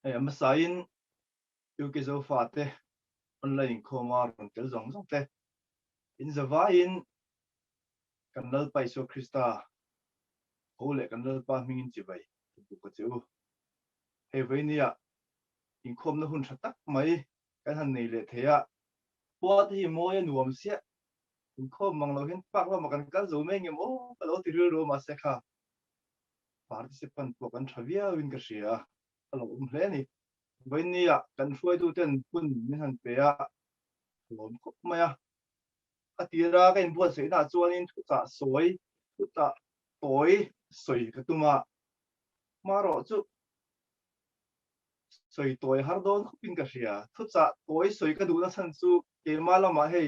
mà sain yêu cái dấu phạt thế online khoma ron tel zong zong te in zavain kanal paiso Krista hole kanal pa mingin chi bai bu ko chu he venia in khom na hun thatak mai kan han nei le theya po thi moya nuam sia in khom mang lo hin pak lo makan kal zo me ngem o ka lo ti ro ma se kha participant ko kan thavia win ka sia alo hle ni venia kan hruai tu ten pun min han pe ya lom khop maya atira ka in buat sei na chuanin thu cha soi thu cha toy soi ka tuma maro chu soi toy har don khopin ka sia thu cha toy soi ka du na san chu ke mala ma hei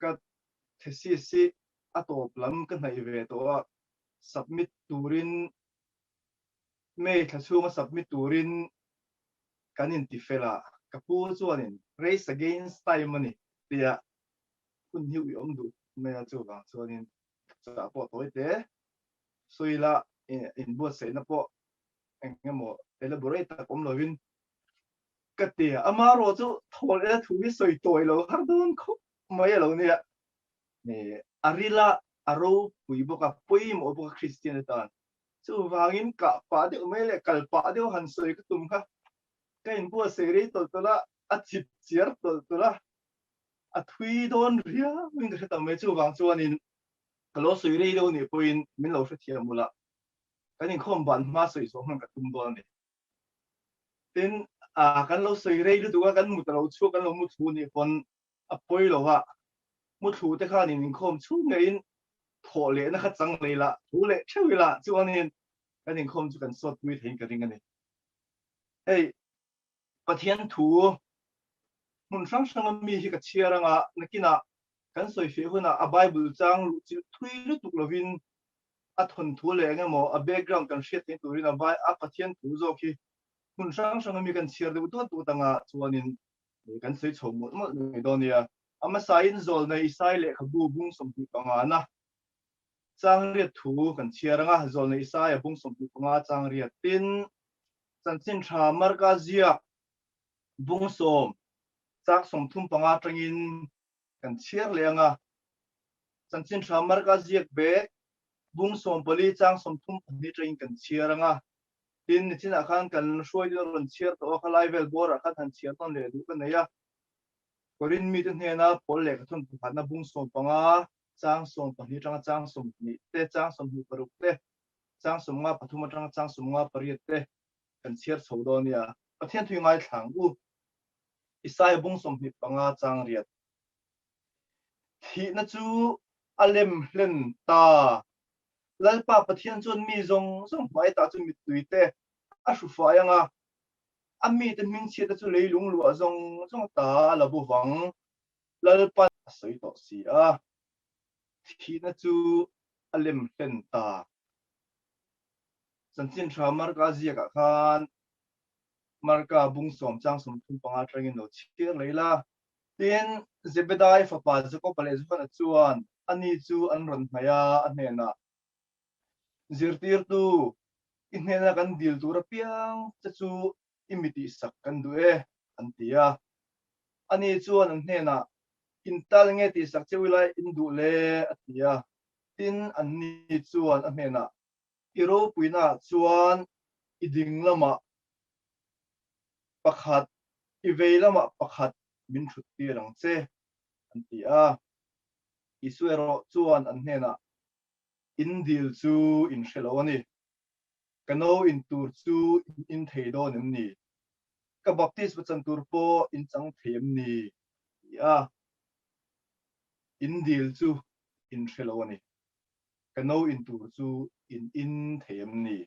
ka thesi si atop lam ka nai ve to submit turin me thachunga submit turin kanin ti fela kapu chuanin race against time ani tia kun hiu i om du me chu ba chuanin cha po toy te soila in buat sei na po engemo elaborate om lovin katia amaro chu thole thu bi soi toy lo har don kho mai lo nia ne arila aro pui boka pui mo boka christian ta chu wangin ka pa de mele kal pa de han soi ka tum kha ka in buat sei ri to tola a chip chiar to tola a thui don ria min ka ta me chu wang chuanin kalo soi ri do ni poin min lo thia mula kanin khom ban ma soi so man ka tum do ni tin kan lo soi ri du kan mu ta lo chu kan lo mu thu ni pon a poi lo wa mu thu te kha ni nin khom chu ngein tho le na kha chang le la thu le cheu la chuanin kanin khom chu kan sot wi thein ka ring ani ei pathian thu mun sang sang mi hi ka chiaranga nakina kan soi fe huna a bible chang lu chi thui lu tuk lovin a thon thu le nga mo a background kan hriat ni turin a vai a pathian thu zo khi mun sang sang mi kan chiar de tu tanga chuanin kan soi chom mo ni donia ama sain zol nei sai le khabu bung som pi panga na chang riat thu kan chiaranga zol nei sai bung som pi panga chang riat tin chanchin tha mar ka zia bung som chak som thum panga tangin kan chiar lenga chanchin tha mar ka ziak be bung som pali chang som thum ni train kan chiaranga tin chin akhan kan hruai din ron chiar to khalai vel bor akhan han chiar ton le du kan ya korin mi tin hena pol le thon phatna bung som panga chang som pani tang chang som ni te chang som ni paruk te chang som nga pathuma tang chang som nga pariat te kan chiar chhodon ya pathian thui ngai thlang u isai bung som ni panga chang riat thi na chu alem hlen ta lalpa pathian chon mi zong zong mai ta chu mi tuite a hru fa yanga ami te min che ta chu leilung lu zong zong ta la bu wang lalpa soi to si a thi na chu alem hlen ta chanchin tha mar ka zia ka khan mar ka bung som chang som thum panga trangin no chiar leila tin zebedai fa pa zako pale zona chuan ani chu an ron maya anena zirtir tu inhena kan dil tura piang chu imiti sak kan du antia ani chuan an hena intal nge ti sak chewila indu le atia tin anni chuan a hena iro puina chuan iding lama pakhat ivei lama pakhat min thut ti rang che antia isuero chuan an hena indil chu in heloni kano in tur chu in theido ni ka baptist bachan tur po in chang them ni ya indil chu in heloni kano in tur chu in them ni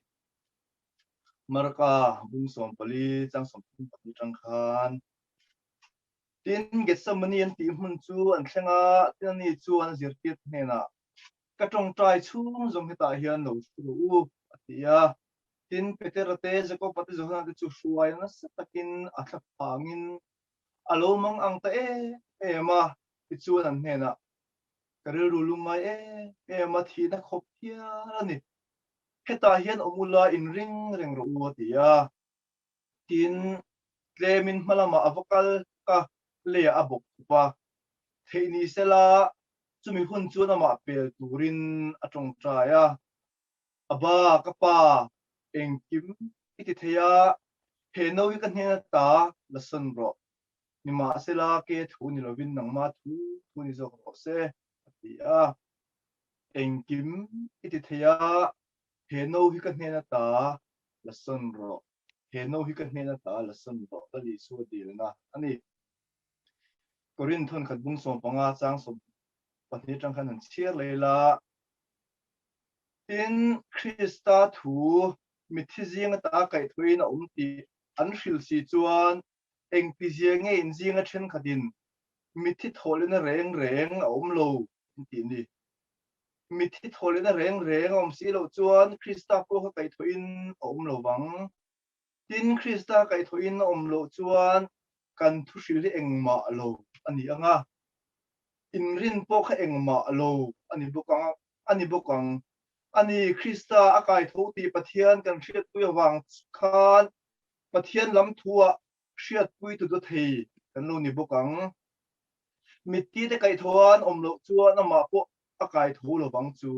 marka bung som pali chang som pali chang khan tin get some money an ti hun chu an thlenga tin ni chu an zirtit hena ka tong trai chung zong heta hian no chu atia tin peterate zako pati zona chu shuai na satakin atha pangin alomang ang ta ma ti chu an hena karil rulumai ma thi na khop hian ani heta hian omula in ring reng ro tia tin tlemin malama avokal ka le abok pa theini sela chumi hun chu na ma pel turin atong traya aba kapa engkim iti theya heno wi kan hena ta lasan ro ni ma sela ke thu ni lovin nang ma thu ni zo ko se tia engkim iti theya heno wi kan hena ta lasan ro heno wi kan hena ta lasan ro tali su dil na ani korin thon khat bung som panga chang som pahni tang khan an chiar leila in Krista thu mithi zinga ta kai thuin a umti an hril si chuan eng pi zinga in zinga then khatin mithi tholina reng reng a om lo ti ni mithi tholina reng reng om si lo chuan Krista ko kai thuin a om lo wang tin Krista kai thuin a om lo chuan kan thu hril engma lo ani anga in rin po kha engma lo ani bokang ani Krista akai tho ti pathian kan hriat pui awang khan pathian lam thua hriat pui tu thei kan lo ni bokang mitti te kai thoan om lo chuan ama po akai tho lo bang chu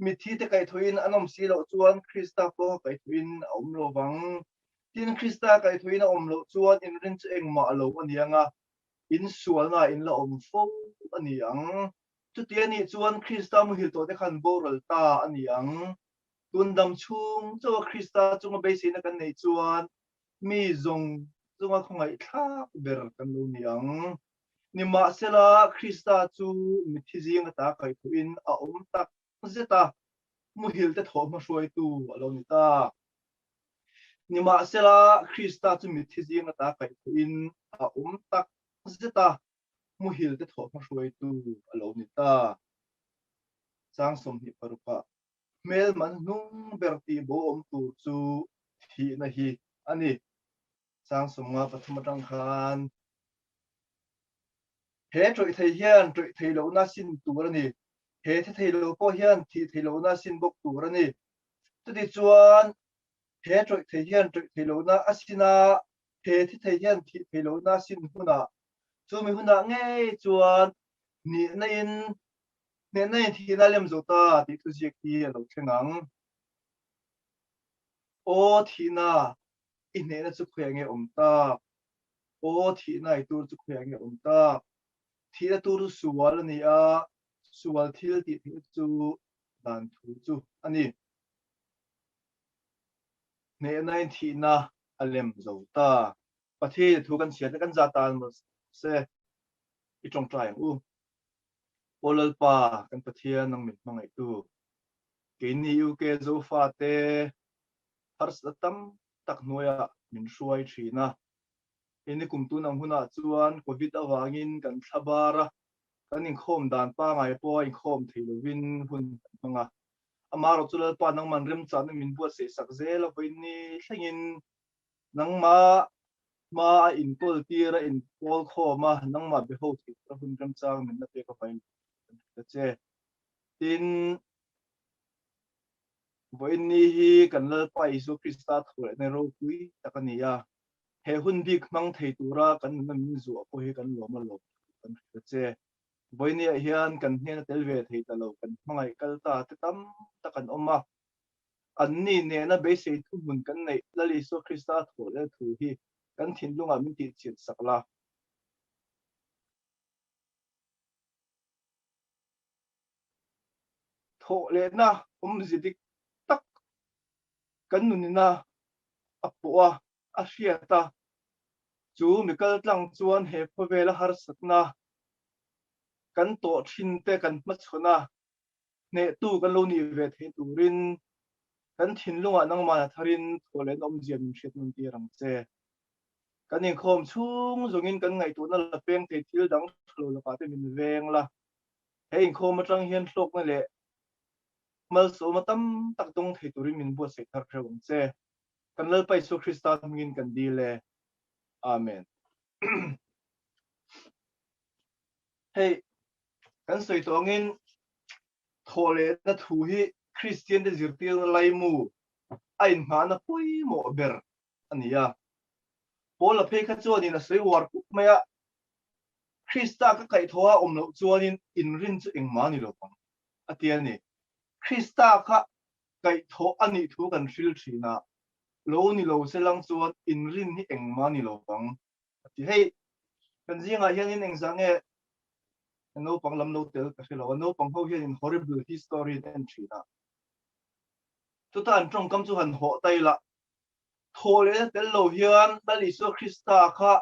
mithi te kai thoin anom si lo chuan Krista po kai thoin om lo bang tin Krista kai thoin om lo chuan in rin chu engma lo ani anga in sual na in la om fo ani ang chu ti ani chuan Krista mu hil to te khan boral ta ani ang tundam chung chu Krista chung be sin kan nei chuan mi zong chunga khongai thla ber kan lu ni ang ni ma sela Krista chu mi thizing ta kai thu in a tak zeta mu hil te thom hruai tu alo ni ta ni ma sela Krista chu mi thizing ta kai thu in a tak zeta mu hil te thom hruai tu alo ni ta chang som hi parupa mel man nung berti bo tu chu hi na hi ani chang som nga pathamatang khan he troi thei hian troi thei lo na sin tur ani he thei lo po hian thei lo na sin bok tur ani tu ti chuan he troi thei hian troi thei lo na asina he thei hian thei lo na sin huna chu mi huna nge chuan ni na in ne na thi na lem zo ta ti tu ji ki lo thengang o thi na i ne na chu khwe nge om ta o thi na i tur chu khwe nge om ta thi na tur suwal ni a suwal thil ti chu dan thu chu ani ne na thi na alem zo ta pathe thu kan sia kan za tan se i tong trai u olal pa kan pathia nang mit mangai tu ke ni u ke zo fa te har satam tak noya min shuai thina ini kum tu nang huna chuan covid awangin kan thabara kan in khom dan pa ngai po in khom theilovin hun manga amaro chulal pa nang man rem chan min buat se sak zel apoin ni thlengin nang ma in pol tira in pol khoma nang ma be ho ti hun rem chang min na te ka pain che tin voin ni hi kan lal pa isu Krista thole ne ro pui takania he hun dik mang thei tura kan na min zu ko hi kan lo ma lo kan che voin ni hian kan hne tel ve thei ta lo kan mangai kal ta te tam takan oma an ni ne na be sei thu mun kan nei lali isu Krista thole thu hi kan thin lunga min ti chin sakla thole na zidik tak kan nunina apua a hriata chu mikal tlang chuan he phovela har satna kan to thin te kan ma chhuna ne tu kan lo ni ve the turin kan thin lunga nang ma tharin thole nom jiam hret nun ti rang che kan in khom chung zongin kan ngai tu na la peng te thil dang thlo la pa te min veng la he in khom atang hian thlok na le mal so ma tam tak dong the turin min bu se thar khrawng che kan lal pai su Krista mingin kan di le amen hey kan soi tongin thole na thu hi Christian de zirtil lai mu ain ma na pui mo ber ania Paul la phê khát chuan in a soi war kuk maya Krista ka kai thoa lo chuan in rin chu engmani lo pang atial ni Krista kha kai tho ani thu kan hril thina lo ni lo selang chuan in rin hi engmani lo pang ati hei kan zinga hian in engzange no pang lam no tel ka helo no pang ho hian in horrible history and thina tuta an trong kam chu han ho tai la thole tel lo hian dali so Krista kha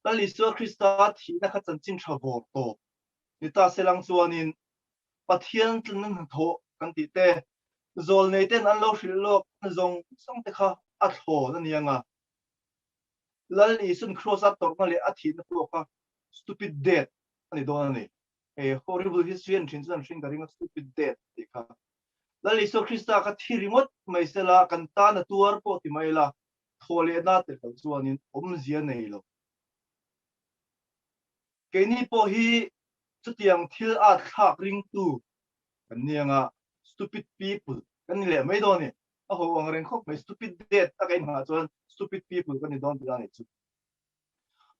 dali so Krista thina kha chanchin thawor to ni ta selang chuan in pathian tlnan tho kan ti te zol nei ten an lo hril lok zong song te kha a tho na nianga lal isun cross up tor ma le a thi na ko kha stupid death ani don ani a horrible history and chinsan thing garing a stupid death ti kha lal iso Krista kha thi remote mai sela kan ta na tuar po ti mai la thole na te kal chuan in zia nei lo ke ni po hi chutiang thil a thak ring tu kan nianga stupid people kan le mai do ni a ho ang reng khop mai stupid death a kai ma chuan stupid people kan ni don ti ani chu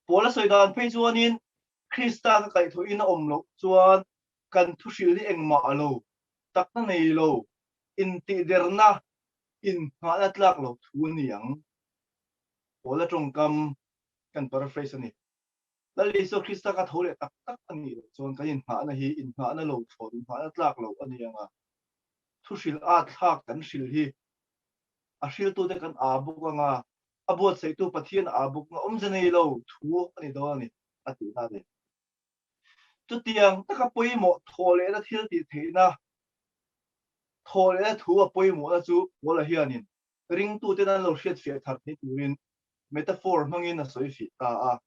pola soidan phei chuan in Krista ka kai tho in om lo chuan kan thu hril ni engma lo tak na nei lo in ti derna in ha na tlak lo thu niang pola trong kam kan paraphrase ani lali so Krista ka thole tak tak ani chuan kan in ha na hi in ha na lo thon in ha na tlak lo ani anga thu hril a thak kan hril hi a hril tu te kan a buk anga a bot sei tu pathian a buk nga janei lo thu ani do ani ati ta de tu tiang taka poimo thole na thil ti theina thole na thu a poimo na chu wala hianin ring tu te nan lo hriat fia thar ni turin metaphor mangin a soi fi ta a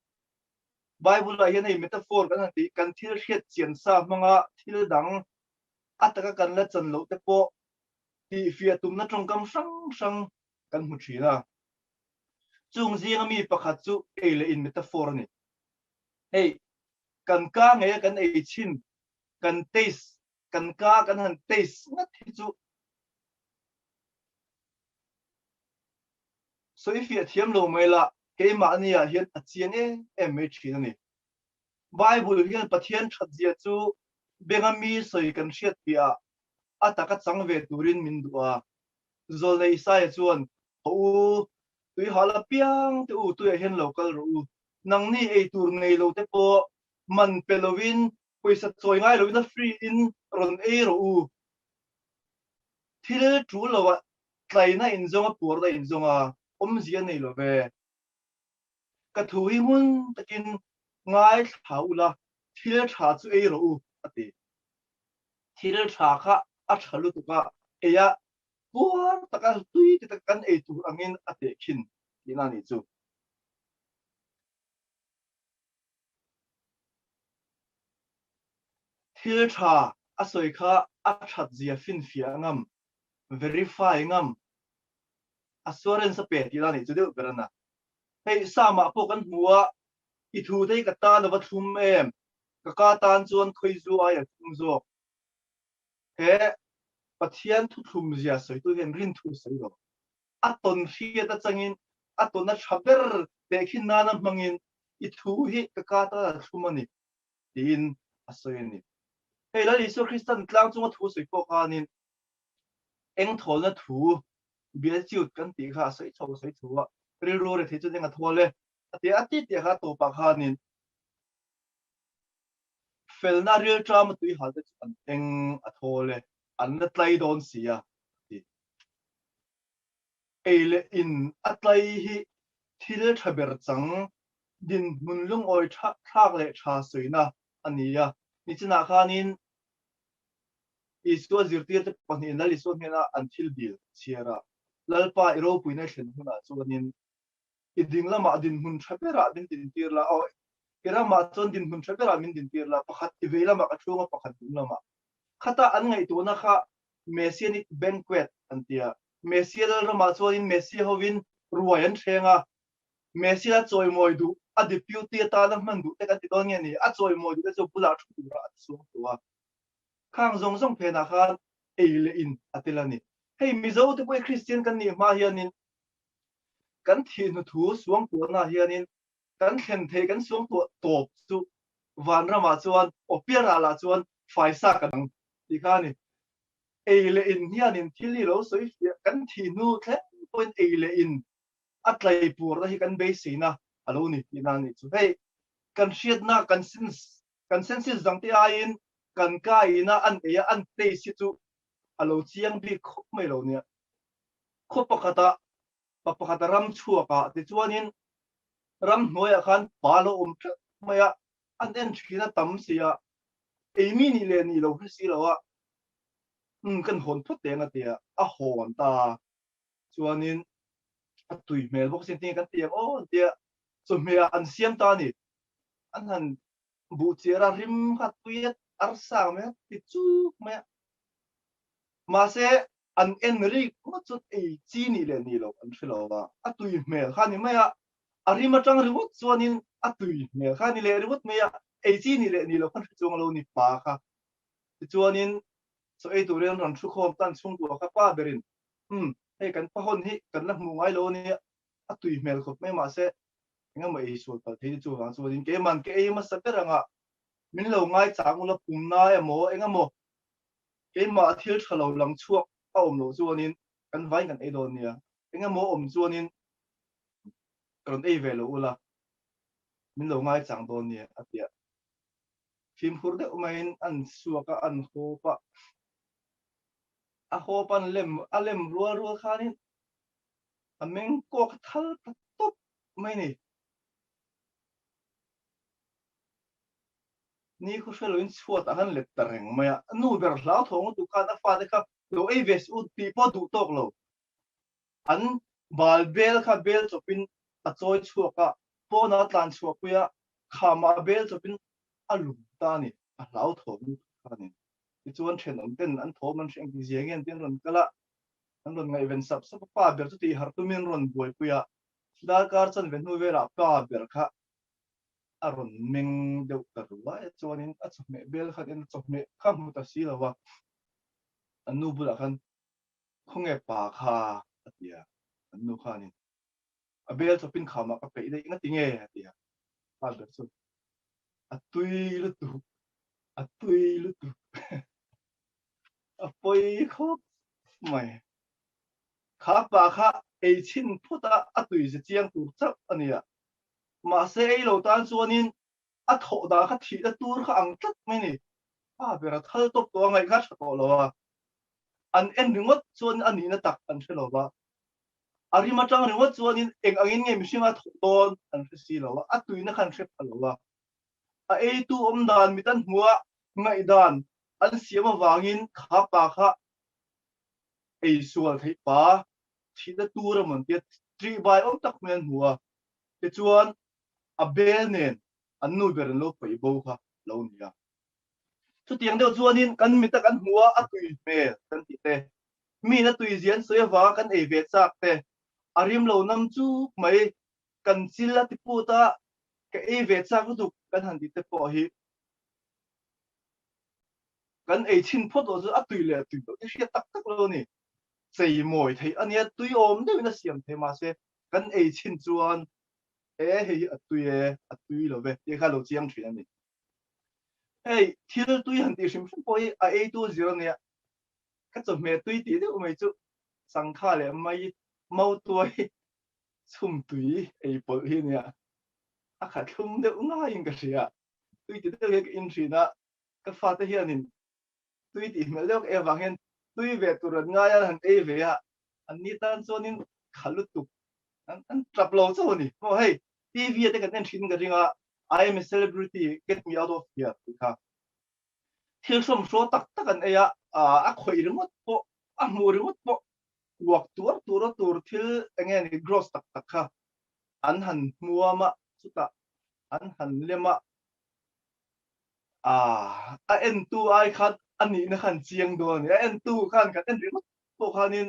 Bible la hian ei metaphor kan ti kan thil hriat chian sa manga thil dang ataka kan la chan lo te po ti fia tum na trong kam sang kan mu thina chung zinga mi pakhat chu eile in metaphor ni hey kan ka nge kan ei chin kan taste kan ka kan han taste na thi chu so if you thiam lo mai la ke ma ania hian a chiang em me thina ni Bible hian pathian that zia chu bengami soi kan hriat pia ataka changve turin min duwa zol nei sai chuan ho tui hala piang tu tu hian local ru nang ni ei tur nei lo te po man pelowin poisa choi ngai lo na free in ron ei ro thil tu lo wa tlai na in zonga pur da in zonga zia nei lo ve ka thui mun takin ngai thaula thil tha chu ei ro ati thil tha kha a thalu tu ka eya puar taka tui ti takan ei tu angin ate khin ina ni chu thil tha a soi kha a that zia fin fia ngam verify ngam assurance pe ti la ni chu de berana hei sama po kan huwa I thu dei ka ta na wa thum em ka tan chuan khoi zu ai thum zo he pathian thu thum zia soi tu hen rin thu soi lo a ton hria ta changin a ton na thaber te khin na na mangin I thu hi ka ta thum ani tin a soi ni hei la Isu Christian tlang chunga thu soi po khanin eng thol na thu bia chiut kan ti kha soi thuwa ri ro re the chu denga thole ati te kha to pa khanin felna real drama tui hal te an eng athole an na tlai don sia eile in atlai hi thil thaber chang din munlung oi thak le tha soina ania ni china khanin isko zirtir te pani na li so mena until bil chiara lalpa iro puina thlen huna chuanin iding lama din mun thapera din tin tir la o kira ma chon din mun thapera min din tir la pakhat iveila ma ka thunga pakhat lama khata an ngai tu na kha messianic banquet antia messial rama chuanin messi hovin ruayan thenga messi la choi moi du a deputy ta na man du te kan ti don ni a choi moi du chu pula thu ra su tuwa khang zong zong phe na khan eile in atilani hei mizo te boy christian kan ni ma hianin kan thi nu thu suang tu na hianin kan khen the kan suang tu top chu van rama chuan opera la chuan faisa kan ti kha ni eile in hianin thili lo soi kan thi nu the point eile in atlai pur da hi kan be sina alo ni ina ni chu hei kan hriat na kan senses dang ti ain kan ka ina an e an te si chu alo chiang bi khop mai lo nia khop pakata ram chuaka ti chuanin ram hnuai khan palo maya an en thina tam sia emi ni le ni lo si lo a kan hon thot te nga tia a hon ta chuanin a tui mel bok sin tin kan tia o tia chu mea an siam ta ni an han bu chira rim kha tuiet ar sang me ti chu me ma se an en ri ko chu e chi ni le ni lo an thilo wa a tui mel kha ni maya ari ma tang riwut chuanin a tui mel kha ni le riwut meya e chi ni le ni lo khan chung lo ni pa kha chuanin so e tu ren ran thu khom tan chung tu kha pa berin hei kan pa hon hi kan la mu ngai lo ni a tui mel khop me ma se nga ma e so ta thei chu wang chuanin ke man ke e ma sa beranga min lo ngai chang lo pum na e mo enga mo ke ma thil thalo lang chuak a om lo chuanin kan vai kan e don nia enga mo om chuanin kan e ve lo ula min lo ngai chang don nia atia phim hur de umain an suaka an hopa a hopan lem ruwa khanin ameng ko thal top mai ni khu shelo in chuat a han let tareng maya nu ber hlau thong tu ka da fa de kha lo ei ves u ti po du tok lo an bal bel kha bel chopin a choi chuaka po na tlan chuakuya khama bel chopin alu ta ni a hlau thong kha ni ti chuan then om ten an thom an hring ti ziangen tin ron kala an ron ngai ven sap pa ber chu ti har tu min ron boi puya da kar chan ven nu vera pa ber kha aron meng deuh ta ruwa chuanin a chawhme bel khat in chawhme kha hmu ta si lawa an nu bula khan khonge pa kha atia an nu khanin a bel chawpin khama ka pe dei nga tinge atia pa ber chu a tui lu tu a poi khop mai kha pa kha ei chin phuta a tui je chiang tu chap ania ma se ei lo tan chuanin a tho da kha thi da tur kha ang tlat mai ni pa bera thal top to ngai kha tho lo wa an en ringot chuan ani na tak an thelo wa ari ma tang ringot chuanin eng angin nge mishinga tho ton an si lo wa a tui na khan threp lo wa a ei tu om dan mitan hua ngai dan an siama wangin kha pa kha ei sual thei pa thi da tur man te tri bai om tak men hua te chuan a bel nen an nu ber lo pei bo kha lo nia chu tiang deuh chuanin kan mi tak an hua a tui me kan ti te mi na tui zian soi wa kan ei ve chak te arim lo nam chu mai kan chila ti pu ta ke ei ve chak du kan han ti te po hi kan ei chin phot o chu a tui le tui to hi tak tak lo ni sei moi thei ania tui om de na siam the ma se kan ei chin chuan hei a tui lo ve te kha lo chiang thrin ani hei thil tui han ti hrim hrim poi a ei tu zero ne ka chu me tui ti de mai chu sang kha le mai mau tuai chum tui ei pol hi nia a kha thum de unga in ka ria tui ti de ke in thina ka fa te hianin tui ti mel deuh e wanghen tui ve turan nga ya han ei ve a an ni tan chonin khalu tu an trap lo chu ni o hei tv te kan en thin ka ringa I am a celebrity get me out of here ka thil som so tak tak an eya a khoi ringot po a mu ringot po wak tur thil enge ni gross tak tak kha an han muama chuta an han lema a en tu ai khat ani na khan chiang do ni a en tu khan kan en ringot po khanin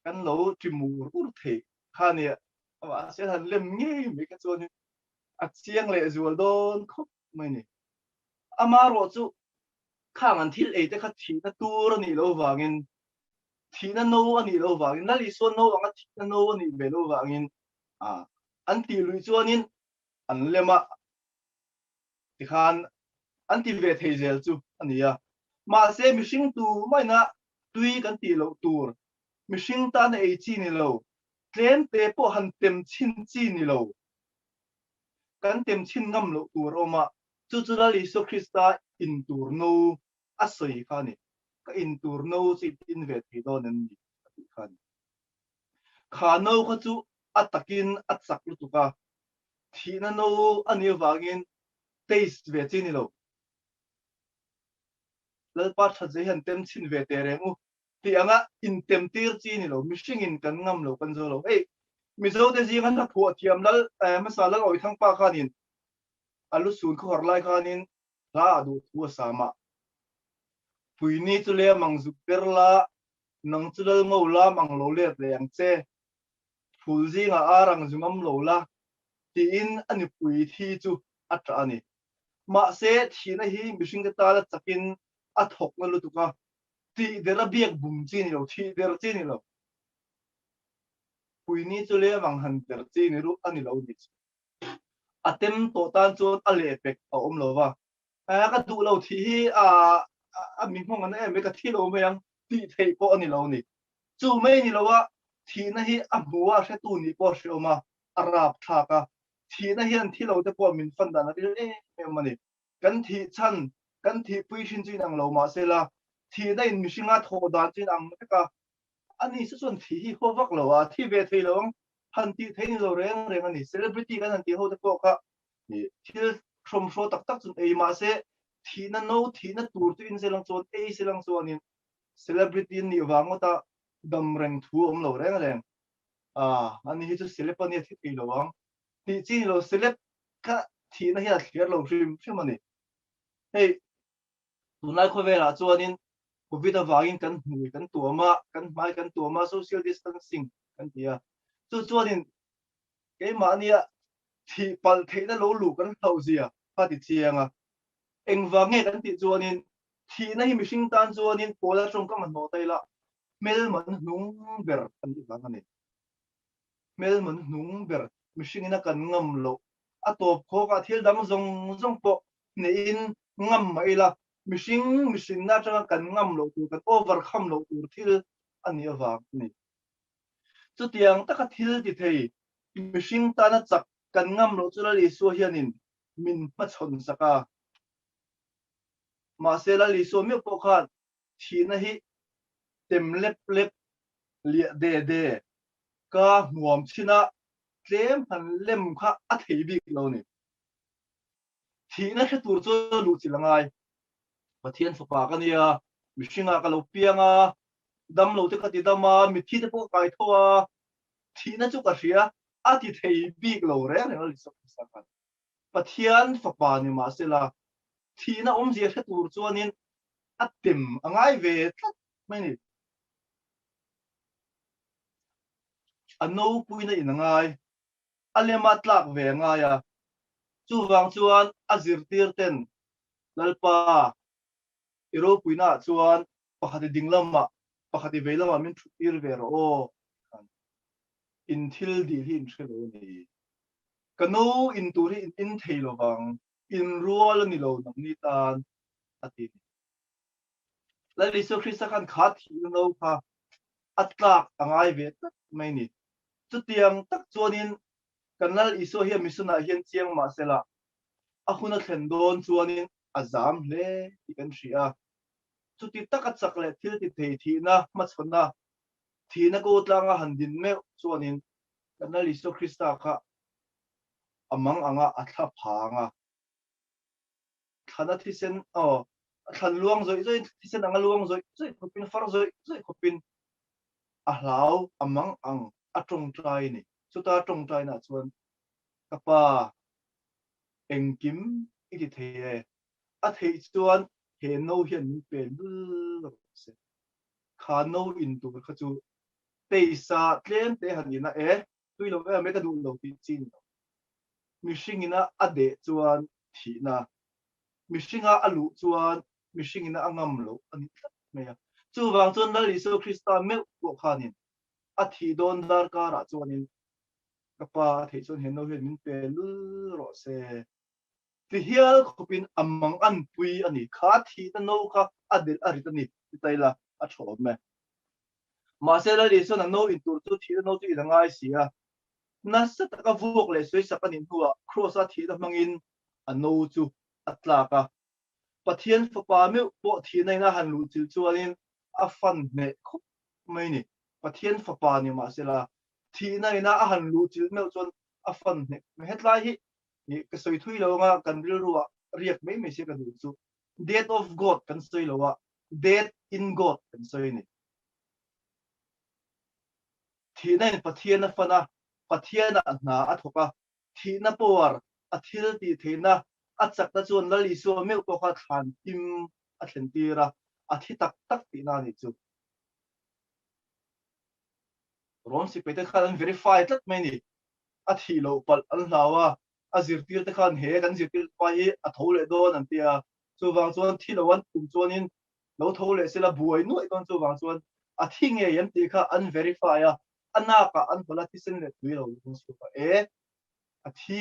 kan lo trimur ur the khani a se han lem nge me ka chon a chiang le zual don khop mai ni ama ro chu khang an thil e te kha thi na tur ni lo wangin thi na no ani lo wangin na li so no anga thi na no ani be lo wangin anti lui chuanin an lema ti khan anti ve theizel chu ania ma se mishing tu mai na tui kan ti lo tur mishing ta na ei chi ni lo tlen te po han tem chin chi ni lo kan tem chin ngam lo tur oma chu chu la li so krista in tur no asoi khani ka in tur no si in ve thi don an ni khani kha no kha chu atakin atsak lu tu ka thina no ani wangin taste ve chi ni lo lal pa tha je han tem chin ve te re mu ti anga in tem tir chi ni lo mishing in kan ngam lo kan zo lo ei mi zo de ji han na phu thiam lal ma sa lal oi thang pa khanin alu sun ko hor lai khanin la du thu sama pui ni chu le mang zu per la nang chu lal ngo la mang lo le yang che phul ji nga arang zungam lo la ti in ani pui thi chu atra ani ma se thina hi mishing ta la chakin a thok na lu tu ka ti dera biak bum chi ni lo thi der chi ni lo pui ni chu le mang han ter chi ni ru ani lo ni atem to tan chu a le pek a om lo wa ka du lo thi hi a mi hmong an em ka thi lo me yang ti thei po ani lo ni chu mai ni lo wa thi na hi a buwa se tu ni po se ma arap tha ka thi na hian thi lo te po min fan dan ri e mani kan thi chan kan thi pui shin chin ang lo ma se la thi na in mishinga tho dan chin ang ka ani se chon thi hi ho vak lo wa thi ve thei lo han ti thei ni lo reng reng ani celebrity kan an ti ho te po ka ni thil from show tak tak chun ei ma se thi na no thi na tur tu in se lang chon ei se lang chon in celebrity ni wango ta dam reng thu om lo reng reng ani hi chu selep ani thi ti lo wang ti chi lo selep ka thi na hi a thler lo hrim hrim ani hei tunai kho ve la chuanin covid a wangin kan hnui kan tuama kan mai kan tuama social distancing kan tia chu chuanin ke ma ania thi pal theina lo lu kan hlo zia pa ti chianga engwange kan ti chuanin thi na hi mishing tan chuanin pola tong ka man no taila mel man hnung ber kan ti wang ani mel man hnung ber mishing ina kan ngam lo a top kho ka thil dam zong zong po ne in ngam mai la mishing na changa kan ngam lo tu kan overcome lo tu thil ani awang ni chu tiang taka thil ti thei mishing ta na chak kan ngam lo chula li so hianin min ma chon saka ma se la li so mi po khan thi na hi tem lep lep lia de ka muam china tlem han lem kha a thei bi lo ni thi na khe tur chu lu chilangai pathian sopa ka nia mishinga ka lo pianga dam lo te ka ti dama mi thi te po kai thoa thi na chu ka hria a ti thei bi lo re ne li sok sa ka pathian sopa ni ma se la thi na om je the tur chuanin a tim angai ve tlat mai ni ano puina in angai alema tlak ve nga ya chu wang chuan azir tir ten lalpa iro puina chuan pakhati dinglama pakhati veilama min thutir ve ro in thil di hi in thelo ni kano in turi in theilo wang in rual ni lo nang ni tan ati la li so krista kan khat hi no kha atlak angai ve tak mai ni chu tiang tak chuanin kanal iso hi misuna hian chiang ma sela a huna thlen don chuanin azam hle ti kan ria chu ti taka chakle thil ti thei thi na ma chona thi na ko tlanga handin me chuanin kanal iso krista kha amang anga atha phanga thana thisen than luang zoi zoi thisen anga luang zoi zoi khopin far zoi khopin a hlau amang ang atong trai ni chuta tong trai na chuan kapa engkim iki thei a thei chuan he no hian pe lul se kha no in tu kha chu teisa tlem te hanina tuilo me ka du lo ti chin mishingina ade chuan thina mishinga alu chuan mishingina angam lo ani tlat meya chu wang chuan la li so krista me ko khanin a thi don dar kara chuanin kapa thei chon hen no hen min pe lu ro se ti hial khopin amang an pui ani kha thi na no kha adil arit ani taila a thom me ma se la ri so na no in tur tu thi no tu ila ngai sia na sa ta ka vuk le soi sa panin huwa cross a thi da mangin a no chu atla ka pathian fapa me po thi nei na han lu chil chuanin a fan me khup mai ni pathian fapa ni ma se la thi nei na a han lu chil me chon a fan me hetlai hi ni ka soi thui lo nga kan ril ruwa riak mai me se ka du chu death of god kan soi lo wa death in god kan soi ni thi nei pathian na fana pathian na a thoka thi na por a thil ti theina a chak na chuan la li so me ko kha than tim a thlen tira a thi tak tak ti na ni chu ron si pe te khan verify tlat mai ni a thi lo pal an hlawa a zir tir te khan he kan zir tir pa hi a thole don an tia chu wang chuan thi lo wan tum chuanin lo thole se la buai no ikon chu wang chuan a thi nge yam ti kha an verify a anaka an hola ti sen le tui lo ni chu pa a thi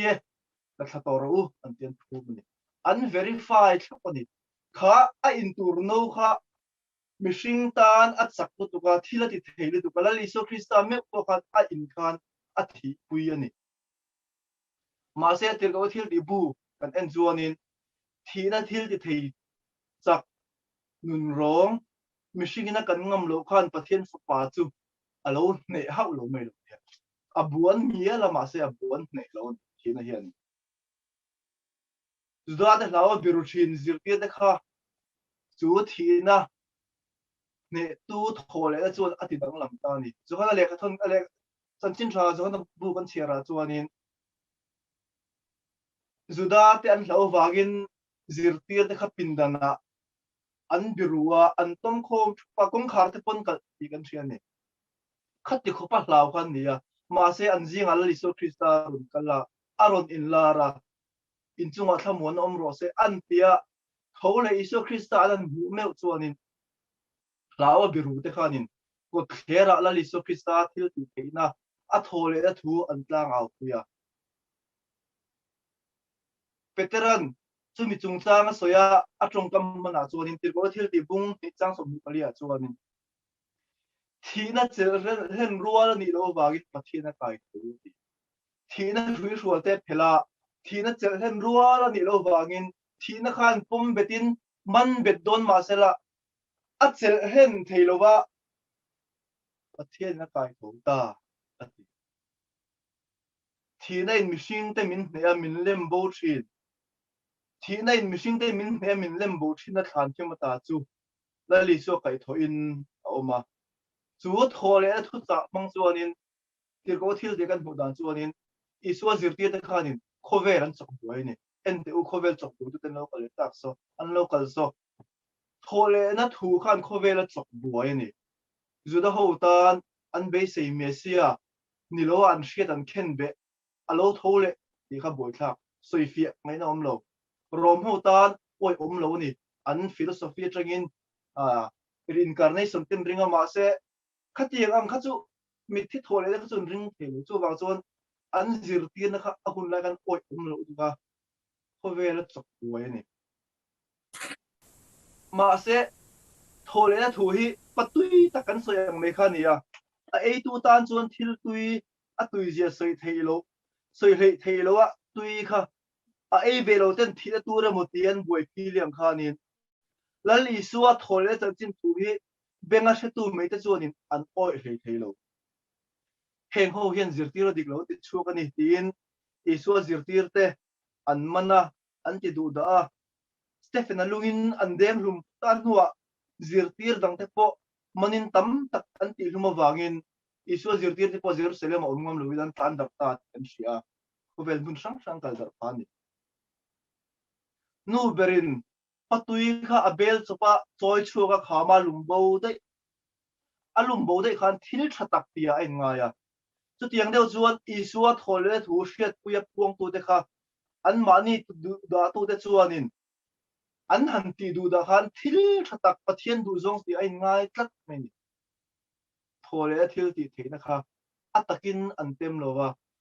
la thator u an tian thu ni an verify thapani kha a in tur no kha mishing tan at sakpu tuka thila ti theile tuka la liso krista me ko kha a in khan a thi pui ani ma se tir ko thil di bu kan en zuanin thina thil ti thei chak nun rong mishing ina kan ngam lo khan pathian fa chu alo ne hau lo mai lo a buan mia la ma se a buan ne lo thina hian zuda de lawa biruthin zirti de kha chu thina ne tu thole a chuan ati dang lam ta ni chu kha le kha thon ale chan chin tha chu na bu kan chira chuanin zuda te an hlo wagin zirtir te kha pindana an birua an tom khom pa kong khar te pon kal ti kan thian ni khat ti khopa hlaw khan nia ma se an jinga la liso krista run kala aron in lara in chunga thamon om ro se an pia thole iso krista an bu meu chuanin hlawa biru te khanin ko thera la liso krista thil ti theina a thole a thu an tlang au puya veteran chumi chungchang a soya a tongkam mana chuanin tirko thil ti bung ni chang som ni palia chuanin thina chel ren rual ni lo wagit pathina kai thu thina hrui hrual te phela thina chel ren rual ni lo wangin thina khan pum betin man bet don ma sela a chel hen theilowa pathina kai thu ta thina in mishing te min ne min lem bo thin thina in mishing te min ne min lem bo thin na than chima ta chu la li so kai tho in oma chu thole a thu cha mang chuanin tirko thil de kan hu dan chuanin iswa zirti te khanin khovel an chok buai ni en te u khovel chok bu te no kal tak so an local so thole na thu khan khovel a chok buai ni zuda ho tan an be sei mesia ni lo an hriat an khen be alo thole ti kha boi thak soi fi mai na om lo rom ho tan oi om lo ni an philosophy atangin reincarnation tin ringa ma se khatiang am khachu mit thi thole le chun ring thelu chu wang chon an zir ti na kha ahun la kan oi lo ka khovel chok buai ni ma se thole na thu hi patui ta kan soyang me kha ni a ei tu tan chuan thil tui a tui zia soi theilo soi rei theilo a tui kha a ei velo ten thila tura motian boi piliam khanin lali suwa thole chan chin thu hi benga se tu me te chuanin an oi rei theilo heng ho hian zirtir dik lo ti chu kan ni tin isua zirtir te an mana an ti du da Stephen alungin an dem lum tan huwa zirtir dang te po manin tam tak an ti luma wangin isua zirtir te po Jerusalem om ngam luidan tan dak ta an sia kovel bun sang sang kal dar pani nu berin patui kha abel chopa choi chuga khama lumbo dei khan thil thatak tia en nga ya chu tiang deuh chuan isua thole thu hriat puya puang tu te kha an mani da tu te chuanin an han ti du da khan thil thatak pathian du zong ti ai ngai tlat mai ni thole thil ti theina kha atakin an tem lowa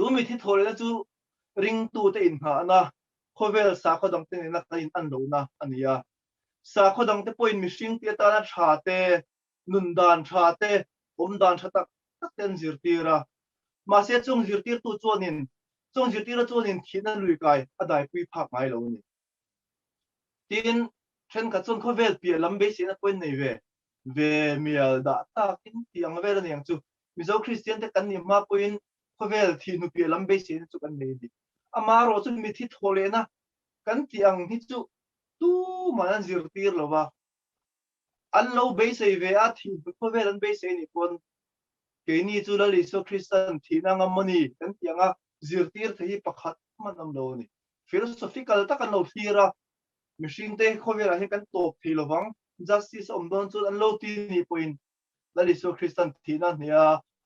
chú mi thi thôi là chú ring tu te in ha na khovel sa kho dang te na ta in an lo na ania sa kho dang te point mishing te ta na tha te nun dan tha te dan tha tak tak ten zir tira ma se chung zir tir tu chuanin chung zir tir chuanin thina lui kai adai pui phak mai lo ni tin then ka chung khovel pi lambe se na point nei ve mial da ta kin tiang ve ni ang chu mizo christian te kan ni ma point khovel thi nu pi lambe se chu kan nei di amaro chu mi thi thole na kan tiang hi chu tu man zir tir lo wa an lo be se ve a thi khovel an be se ni kon ke ni chu la li so christian thi na ngamani kan tianga zir tir thi pakhat man am lo ni philosophical ta kan lo thira machine te khovel a he kan top thi lo wang justice om don chu an lo ti ni point la li so christian thi na nia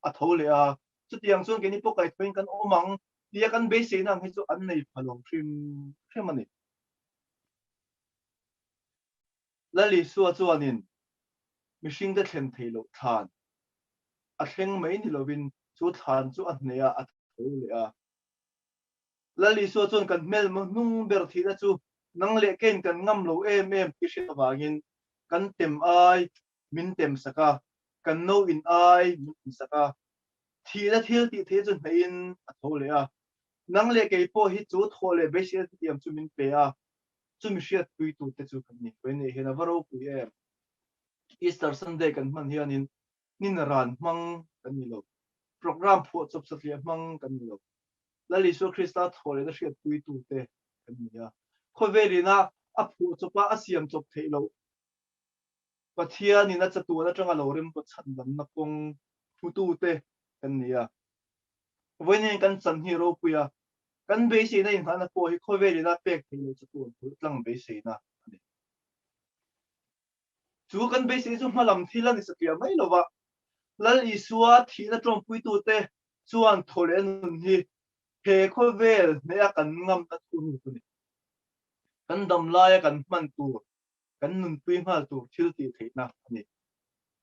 a thole a chu tiang chuan ke ni pokai thoin kan omang tia kan be se na hi chu an nei phalong thrim ani la li so chuanin mishing de thlen theilo than a thleng mai ni lovin chu than chu a hneya a thole a la li so chuan kan mel ma nung ber thi na chu nang le ken kan ngam lo em ki hre wangin kan tem ai min tem saka kan no in ai min saka thi na thil ti the chu hnein a thole a nang le ke po hi chu thole be se tiam chu min pe a chu mi hriat pui tu te chu kan ni pen e hena varo pui em Easter Sunday kan man hianin nin ran mang kan ni lo program phu chop sa thlia mang kan ni lo la li so Christa thole da hriat pui tu te kan ni a khovelina a phu chopa a siam chop theilo pathia ni na chatu na tanga lo rem ko chan dam na kong phu tu te kan ni a voinen kan chan hi ro puya kan be se na in hana po hi khovelina pek theilo chatu tlang be se na chu kan be se chu malam thila ni sakya mai lo wa lal isua thi na trom pui tu te chuan thole nun hi he khovel ne a kan ngam ta tu ni kan dam lai kan man tu kan nun pui mal tu thil ti theina ani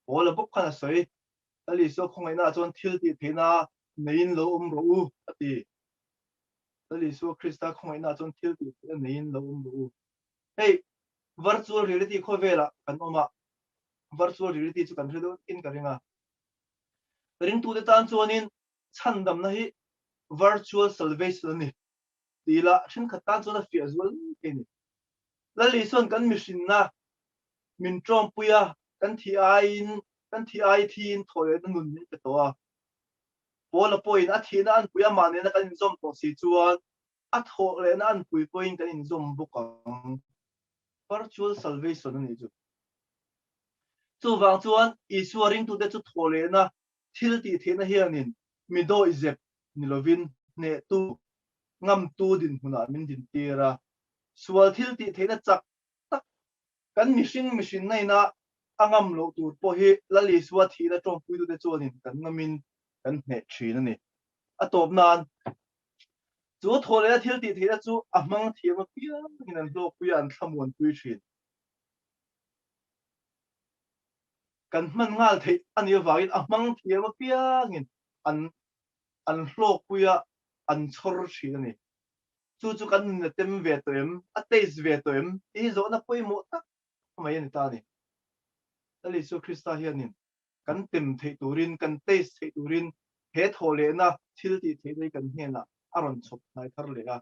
ola bok khana soi ali so khongai na chon thil ti theina nein lo ro ati ali so krista khongai na chon thil ti theina nein lo ro hey virtual reality khovela kan oma virtual reality chu kan hredo in karinga ring tu de tan chuanin chandam na hi virtual salvation ni tila thin khata chona fi azwal ke ni la li son kan mission na min trom puya kan thi ai thin thole na nun ni to a pola point a thina an puya mane na kan zom to si chuan a thole na an pui point kan in zom bukang virtual salvation ni chu chu wang chuan isuaring tu de chu thole na thil ti thena hianin mi do izep nilovin ne tu ngam tu din huna min din tira sual thil ti thena chak tak kan mishing nei na angam lo tur po hi lali suwa thi na tong pui tu de chuanin kan ngamin kan hne thin ani atop nan chu thole na thil ti thena chu amang thiama pia hinan lo pui an thamun pui thin kan man ngal thei ani wangin amang thiama pia ngin an hlok puya an chor thin ani chu kan na tem ve toem a teis ve toem i zo na poi mo tak mai ani ta ni ali su krista hianin kan tem thei turin kan teis thei turin he thole na thil ti thei dei kan hena aron chop nai thar le a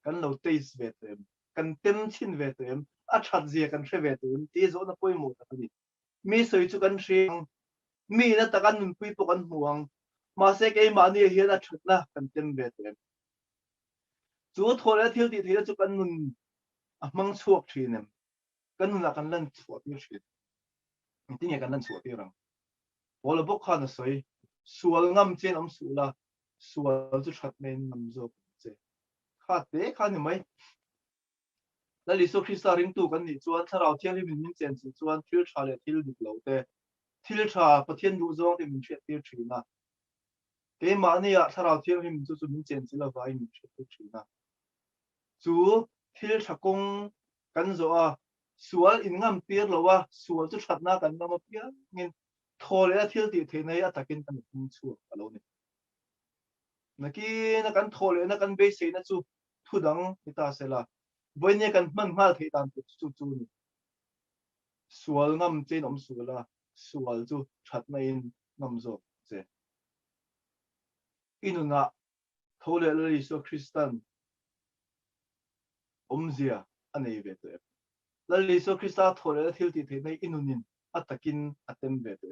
kan lo teis ve toem kan tem chin ve toem a that zia kan hre ve toem ti zo na poi mo tak ani mi soi chu kan hring mi na takan nun pui po kan huang ma se ke ma ni hian a that na kan tem ve toem chu thole thil ti thei chu kan nun amang chuak thinem kan nun la kan lan chuak ni thrin ti nge kan lan chuak ti rang wala bok khan soi sual ngam chen am sula sual chu that nen nam zo che kha te kha ni mai la li so krista ring tu kan ni chuan tharau thiang hi min chen chu chuan thil tha le thil dik lo te thil tha pathian du zong te min thriat tir thina ke ma ni a tharau thiang hi min chu min chen chi la vai min thriat tir thina chu thil thakong kan zo a sual in ngam tir lo wa sual chu thatna kan ngam pia ngin thole a thil ti the nei a takin kan hung chu alo ni naki na kan thole na kan be se na chu thudang ita sela boine kan man mal thei tan chu chu ni sual ngam chen om suala sual chu that na in ngam zo che inuna thole la iso Christian omzia anei ve te la iso Christa thole thil ti the nei inunin atakin atem ve te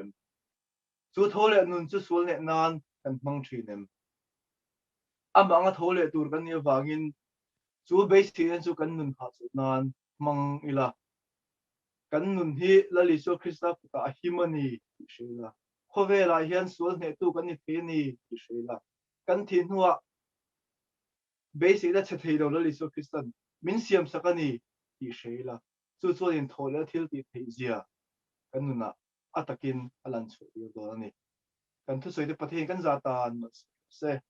chu thole nun chu sual ne nan kan mang thinem amanga thole tur kan ni wangin chu be sin chu kan nun kha chu nan mang ila kan nun hi la iso Christa ka himani shela khove la hian sual ne tu kan ni the ni shela kan thin huwa basic da chethei do la iso Christian min siam sakani ti shela chu chu in thole thil ti thei zia kan nuna atakin alan chu do ni kan thu soi de pathin kan za tan se